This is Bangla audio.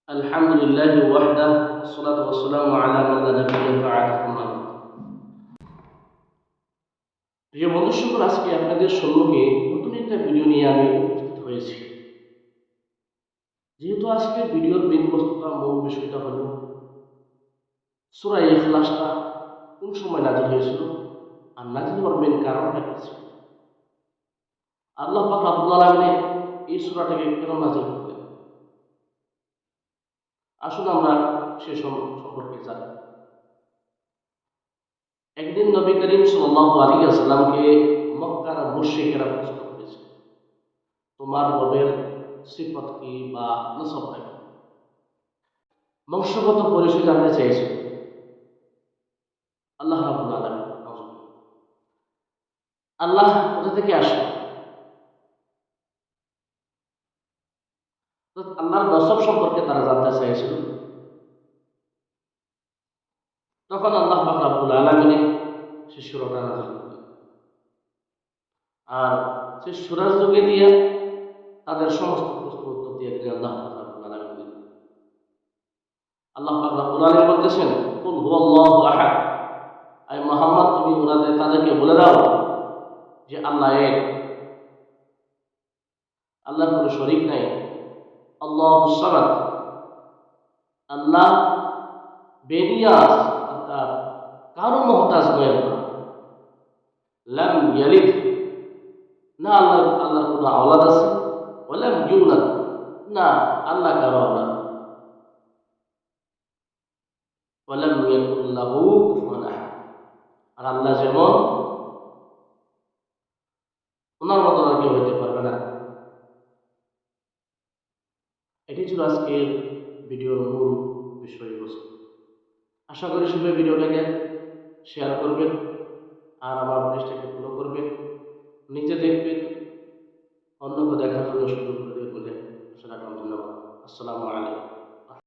আলহামদুলিল্লাহি ওয়াহদাহ ওয়াসসালাতু ওয়াসসালামু আলা মান লা নাবিয়্যা বা'দাহু আম্মা বা'দ। প্রিয় বন্ধু সকল, আজকে আপনাদের সম্মুখে নতুন একটা ভিডিও নিয়ে আমি উপস্থিত হয়েছি। যেহেতু আজকে ভিডিওর মেইন বস্তুটা মূল বিষয়টা হলো সূরা ইখলাসটা কোন সময় নাযিল হয়েছিল আর নাযিল হওয়ার মেইন কারণটা কি ছিল। আল্লাহ পাক রব্বুল আলামিন এই সূরাটাকে কেন নাযিল করলেন, আসুন আমরা সে সম্পর্কে জানি। একদিন নবী করিম সাল্লাল্লাহু আলাইহি ওয়াসাল্লামকে মক্কার মুশরিকেরা প্রশ্ন করেছে, তোমার রবের সিফত কি বা নসবটা কি? বংশগত পরিচয় জানতে চাইছে আল্লাহ রাব্বুল আলামিন। আল্লাহ কোথা থেকে আসে? তো আল্লাহর নসব সম্পর্কে তারা জানতে চাইছিল। তখন আল্লাহ পাক রব্বুল আলামিন সে সূরাটা নাযিল করলেন। আর সে সূরার যোগে দিয়ে তাদের সমস্ত প্রশ্নের উত্তর দিয়ে দিলেন আল্লাহ পাক রব্বুল আলামিন। আল্লাহ পাক রব্বুল আলামিন বলতেছেন, কুল হুয়াল্লাহু আহাদ। আয় মুহাম্মদ, তুমি তাদেরকে বলে দাও যে আল্লাহ এক, আল্লাহর কোনো শরীক নাই। আল্লাহুস সামাদ, আল্লাহ বেনিয়াজ, অর্থাৎ কারো মহতাজ নয় আল্লাহ। লাম ইয়ালিদ, না আল্লাহর কোনো আওলাদ আছে। ওয়ালাম ইউলাদ, না আল্লাহ কারো আওলাদ। ওয়ালাম ইয়াকুল লাহু কুফুয়ান আহাদ, আর আল্লাহ যেমন, ওনার মতো আর কেউ হইতে পারবে না। এটি ছিল আজকের ভিডিওর মূল বিষয়বস্তু। আশা করি সবাই ভিডিওটাকে শেয়ার করবেন আর আমার পেজটাকে ফলো করবেন, নিজে দেখবেন, অন্যকে দেখার জন্য সুযোগ করে দেবেন বলে আশা রাখলাম। ধন্যবাদ। আসসালামু আলাইকুম।